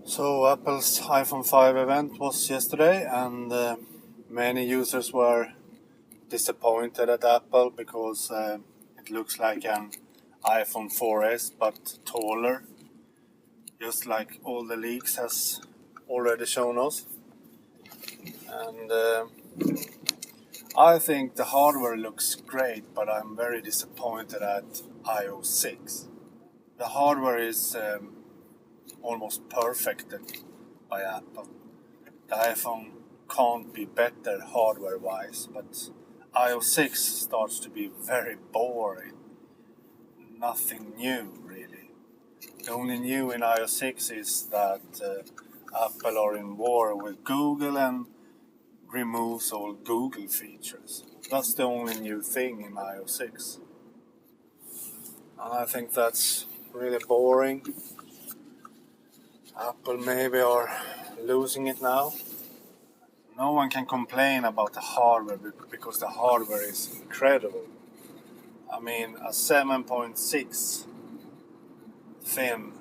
So Apple's iPhone 5 event was yesterday, and many users were disappointed at Apple because it looks like an iPhone 4S but taller, just like all the leaks has already shown us. And I think the hardware looks great, but I'm very disappointed at iOS 6. The hardware is almost perfected by Apple. The iPhone can't be better hardware-wise, but iOS 6 starts to be very boring. Nothing new, really. The only new in iOS 6 is that Apple are in war with Google and removes all Google features. That's the only new thing in iOS 6. And I think that's really boring. Apple maybe are losing it now. No one can complain about the hardware because the hardware is incredible. I mean, a 7.6 thin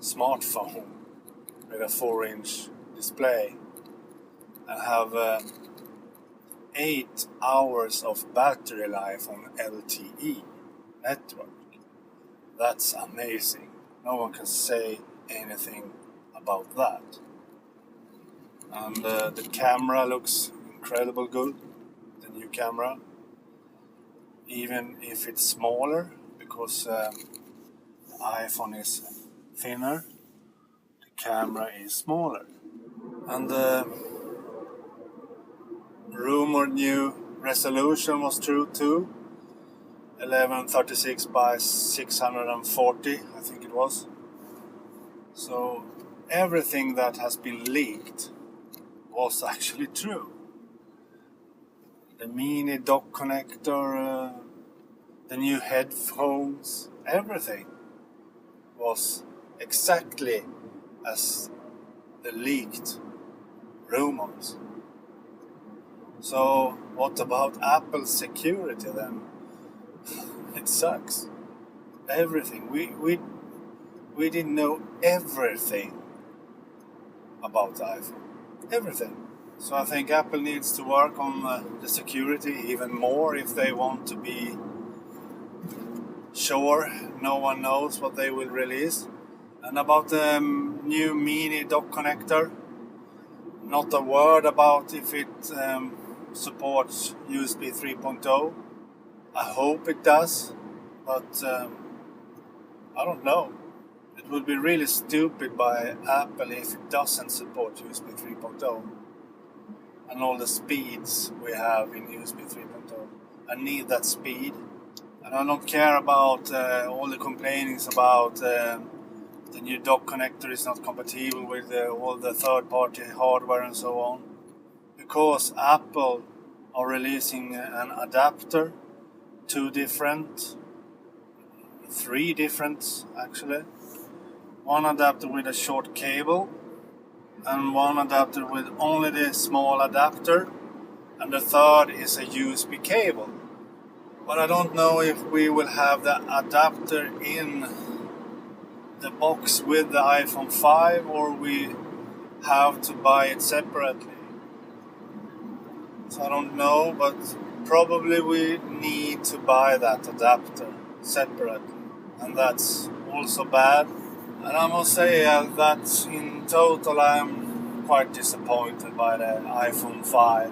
smartphone with a 4-inch display and have 8 hours of battery life on LTE network. That's amazing. No one can say anything about that. And the camera looks incredible good, the new camera, even if it's smaller, because the iPhone is thinner, the camera is smaller. And the rumored new resolution was true too, 1136 by 640, I think it was. So everything that has been leaked was actually true. The mini dock connector, the new headphones, everything was exactly as the leaked rumors. So what about Apple's security then? It sucks. Everything. We didn't know everything about the iPhone. Everything. So I think Apple needs to work on the security even more if they want to be sure no one knows what they will release. And about the new mini dock connector, not a word about if it supports USB 3.0. I hope it does, but I don't know. It would be really stupid by Apple if it doesn't support USB 3.0 and all the speeds we have in USB 3.0. I need that speed, and I don't care about all the complainings about the new dock connector is not compatible with all the third-party hardware and so on, because Apple are releasing an adapter, 3 different actually. One adapter with a short cable, and one adapter with only the small adapter, and the third is a USB cable. But I don't know if we will have the adapter in the box with the iPhone 5 or we have to buy it separately. So I don't know, but probably we need to buy that adapter separately, and that's also bad. And I must say that in total I'm quite disappointed by the iPhone 5.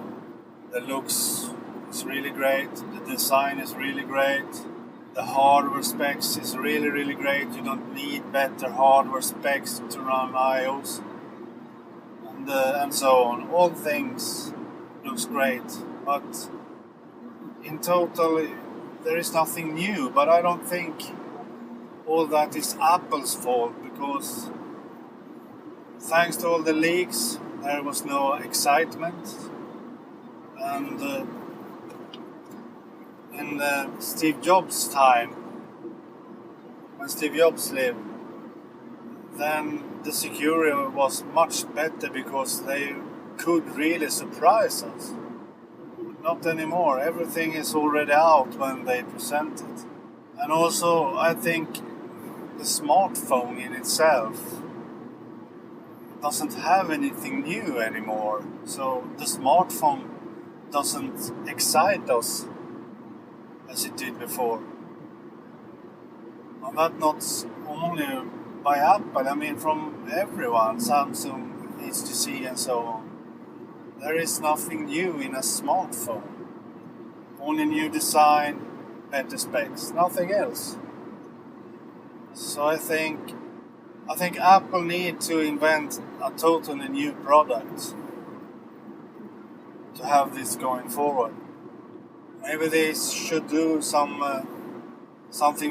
The looks is really great, the design is really great, the hardware specs is really, really great. You don't need better hardware specs to run iOS, and so on. All things looks great, but in total there is nothing new. But I don't think all that is Apple's fault, because thanks to all the leaks there was no excitement, and in Steve Jobs' time, when Steve Jobs lived, then the security was much better because they could really surprise us. Not anymore. Everything is already out when they present it. And also I think the smartphone in itself doesn't have anything new anymore. So the smartphone doesn't excite us as it did before. And that not only by Apple, I mean from everyone, Samsung, HTC and so on. There is nothing new in a smartphone. Only new design, better specs, nothing else. So I think Apple need to invent a totally new product to have this going forward. Maybe they should do something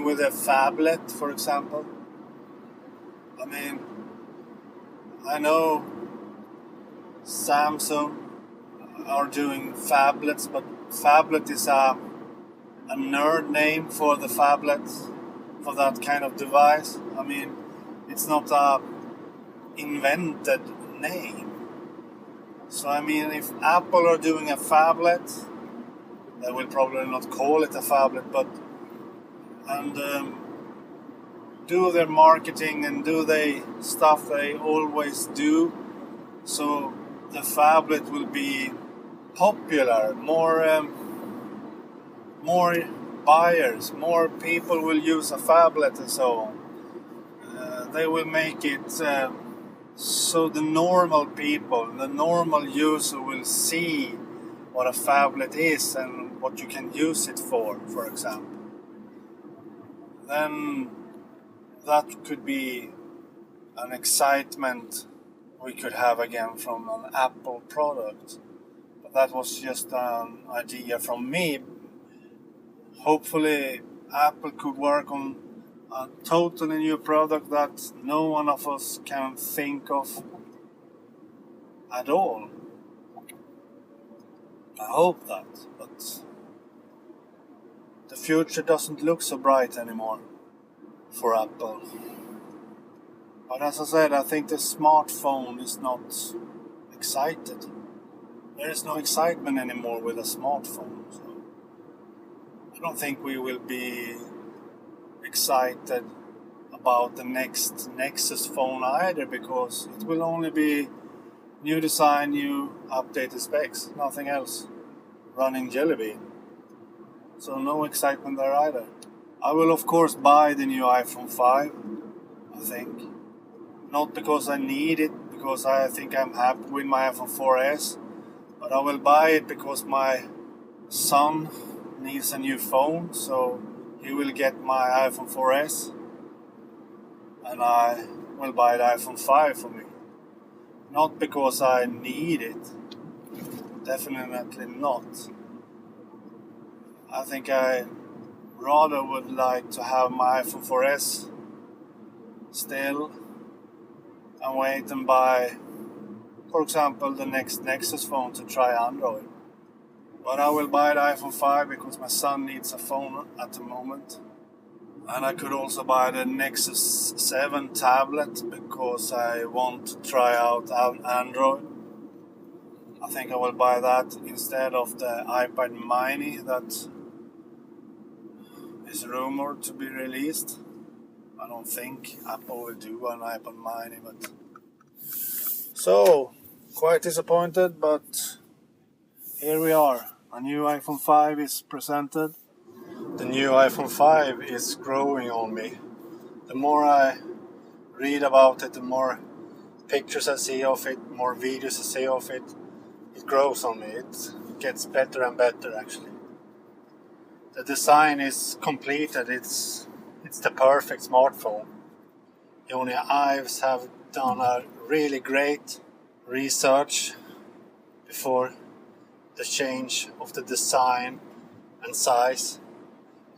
with a phablet, for example. I mean, I know Samsung are doing phablets, but phablet is a nerd name for the phablets, for that kind of device. I mean, it's not a invented name. So I mean, if Apple are doing a phablet, they will probably not call it a phablet, but do their marketing and do the stuff they always do, so the phablet will be popular, more buyers, more people will use a phablet and so on. They will make it so the normal people, the normal user will see what a phablet is and what you can use it for example. Then that could be an excitement we could have again from an Apple product. But that was just an idea from me. Hopefully Apple could work on a totally new product that no one of us can think of at all. I hope that, but the future doesn't look so bright anymore for Apple. But as I said, I think the smartphone is not excited. There is no excitement anymore with a smartphone. So I don't think we will be excited about the next Nexus phone either, because it will only be new design, new updated specs, nothing else, running Jelly Bean. So no excitement there either. I will of course buy the new iPhone 5, I think. Not because I need it, because I think I'm happy with my iPhone 4S, but I will buy it because my son needs a new phone, so he will get my iPhone 4S and I will buy the iPhone 5 for me. Not because I need it, definitely not. I think I rather would like to have my iPhone 4S still and wait and buy, for example, the next Nexus phone to try Android. But I will buy the iPhone 5 because my son needs a phone at the moment. And I could also buy the Nexus 7 tablet because I want to try out Android. I think I will buy that instead of the iPad mini that is rumored to be released. I don't think Apple will do an iPad mini, but so quite disappointed, but here we are. A new iPhone 5 is presented. The new iPhone 5 is growing on me. The more I read about it, the more pictures I see of it, more videos I see of it, it grows on me. It gets better and better actually. The design is completed. It's the perfect smartphone. Only Ives have done a really great research before the change of the design and size.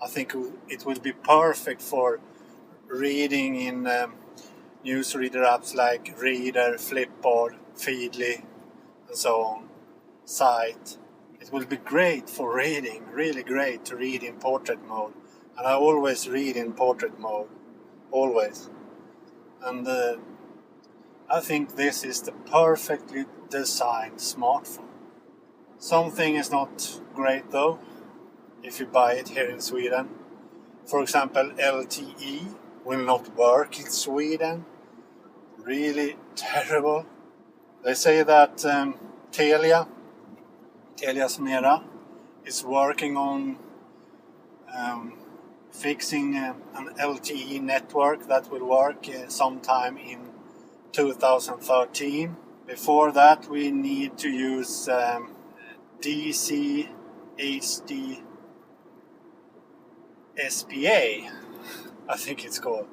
I think it will be perfect for reading in newsreader apps like Reader, Flipboard, Feedly and so on. Sight. It will be great for reading, really great to read in portrait mode. And I always read in portrait mode, always. And I think this is the perfectly designed smartphone. Something is not great though, if you buy it here in Sweden. For example, LTE will not work in Sweden. really terrible. They say that Telia Sonera is working on fixing an LTE network that will work sometime in 2013. Before that, we need to use DC HD SPA, I think it's called,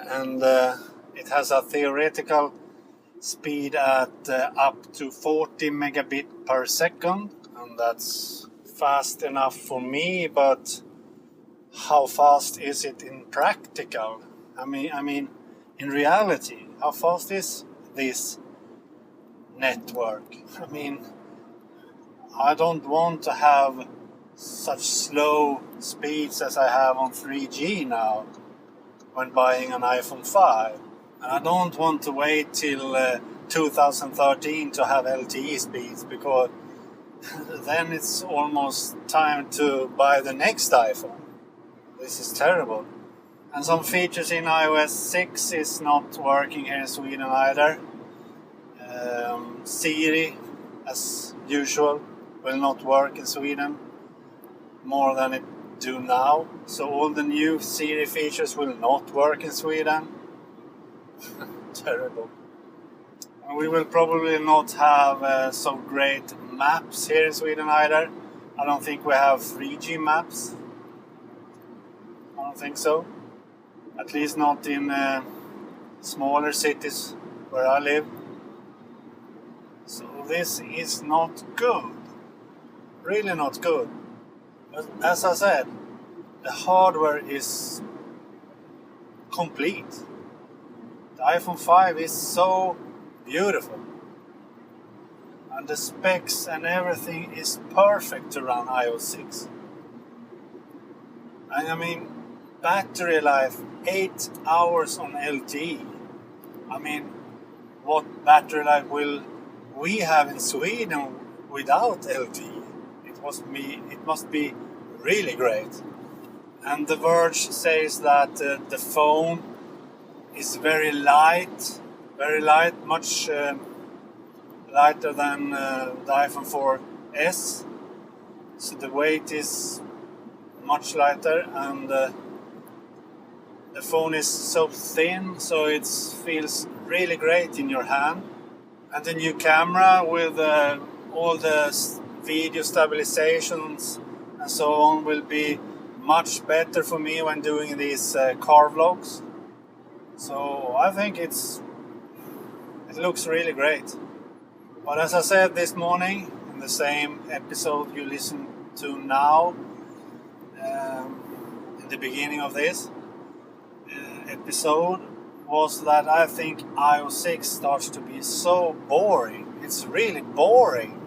and it has a theoretical speed at up to 40 megabit per second, and that's fast enough for me, but how fast is it in practical? I mean in reality, how fast is this network? I mean, I don't want to have such slow speeds as I have on 3G now when buying an iPhone 5. And I don't want to wait till 2013 to have LTE speeds, because then it's almost time to buy the next iPhone. This is terrible. And some features in iOS 6 is not working here in Sweden either. Siri, as usual, will not work in Sweden more than it do now. So all the new Siri features will not work in Sweden. Terrible. And we will probably not have so great maps here in Sweden either. I don't think we have 3G maps. I don't think so. At least not in smaller cities where I live. So this is not good. Really not good. But as I said, the hardware is complete. The iPhone 5 is so beautiful. And the specs and everything is perfect to run iOS 6. And I mean, battery life 8 hours on LTE. I mean, what battery life will we have in Sweden without LTE? It must be really great. And The Verge says that the phone is very light, much lighter than the iPhone 4S. So the weight is much lighter, and the phone is so thin, so it feels really great in your hand. And the new camera with all the video stabilizations and so on will be much better for me when doing these car vlogs. So I think it looks really great. But as I said this morning in the same episode you listen to now, in the beginning of this episode, was that I think iOS 6 starts to be so boring. It's really boring.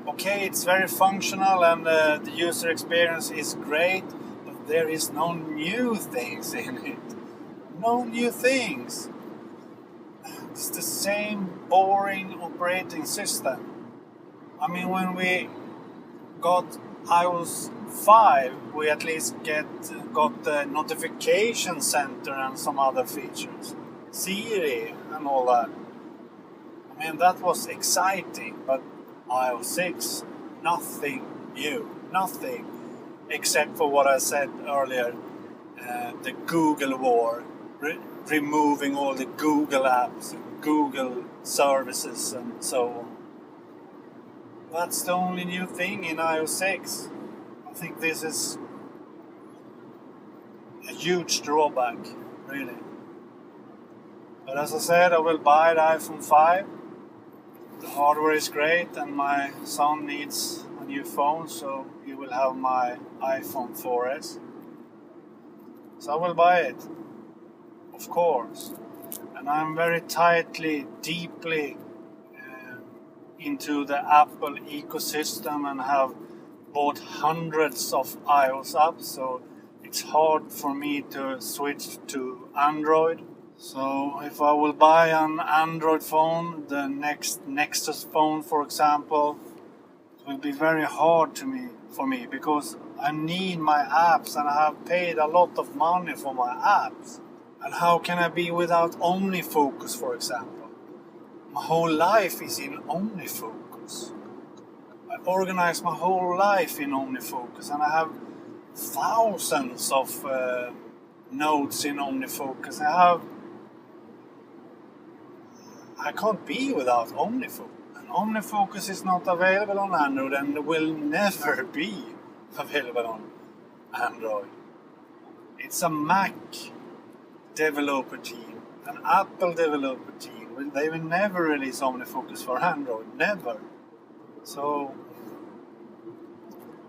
Okay, it's very functional and the user experience is great, but there is no new things in it. No new things. It's the same boring operating system. I mean, when we got iOS 5, we at least got the notification center and some other features. Siri and all that. I mean, that was exciting, but iOS 6, nothing new. Nothing. Except for what I said earlier, the Google war. Removing all the Google apps, Google services and so on. That's the only new thing in iOS 6. I think this is a huge drawback, really. But as I said, I will buy the iPhone 5. The hardware is great and my son needs a new phone, so he will have my iPhone 4S. So I will buy it, of course. And I'm very deeply into the Apple ecosystem and have bought hundreds of iOS apps, so it's hard for me to switch to Android. So if I will buy an Android phone, the next Nexus phone for example, it will be very hard for me because I need my apps and I have paid a lot of money for my apps. And how can I be without OmniFocus, for example? My whole life is in OmniFocus. I organize my whole life in OmniFocus, and I have thousands of notes in OmniFocus. I can't be without OmniFocus. And OmniFocus is not available on Android and will never be available on Android. It's a Mac developer team, an Apple developer team. They will never release OmniFocus for Android, never. So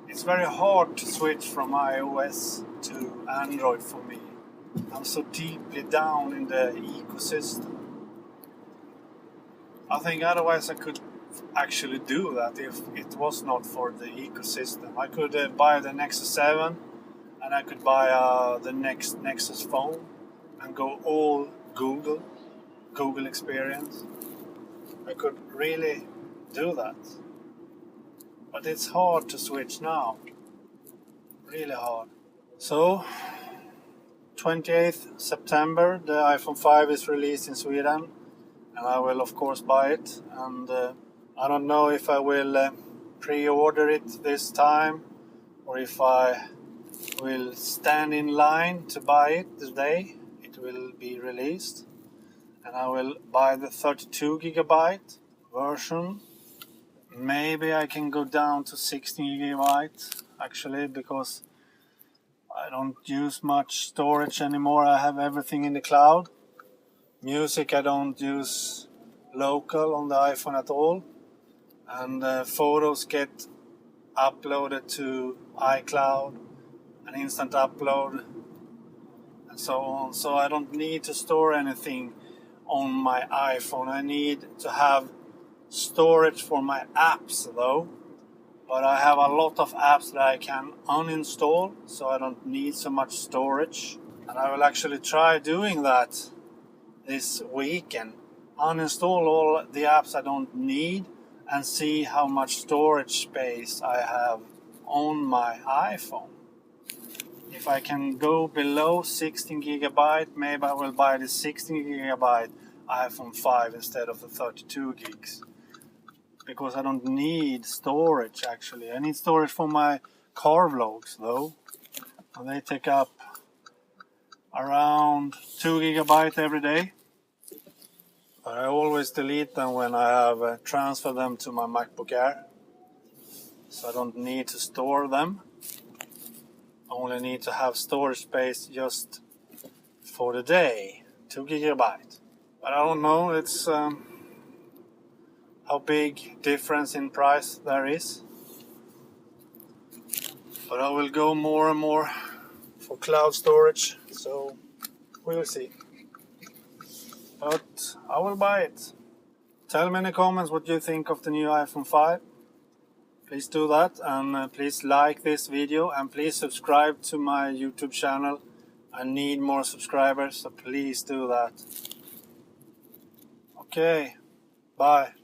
it's very hard to switch from iOS to Android for me. I'm so deeply down in the ecosystem. I think otherwise I could actually do that if it was not for the ecosystem. I could buy the Nexus 7 and I could buy the next Nexus phone and go all Google experience. I could really do that. But it's hard to switch now. Really hard. So, 28th September, the iPhone 5 is released in Sweden. And I will of course buy it. And I don't know if I will pre-order it this time, or if I will stand in line to buy it the day it will be released. And I will buy the 32GB version. Maybe I can go down to 16GB actually, because I don't use much storage anymore. I have everything in the cloud. Music I don't use local on the iPhone at all. And photos get uploaded to iCloud, an instant upload, and so on. So I don't need to store anything on my iPhone. I need to have storage for my apps though. But I have a lot of apps that I can uninstall, so I don't need so much storage. And I will actually try doing that this weekend. Uninstall all the apps I don't need and see how much storage space I have on my iPhone. If I can go below 16GB, maybe I will buy the 16GB iPhone 5 instead of the 32 gigs. Because I don't need storage actually. I need storage for my car vlogs though. And they take up around 2GB every day. But I always delete them when I have transferred them to my MacBook Air. So I don't need to store them. I only need to have storage space just for the day. 2GB. But I don't know, it's how big difference in price there is. But I will go more and more for cloud storage. So we will see. But I will buy it. Tell me in the comments what you think of the new iPhone 5. Please do that, and please like this video, and please subscribe to my YouTube channel. I need more subscribers, so please do that. Okay, bye.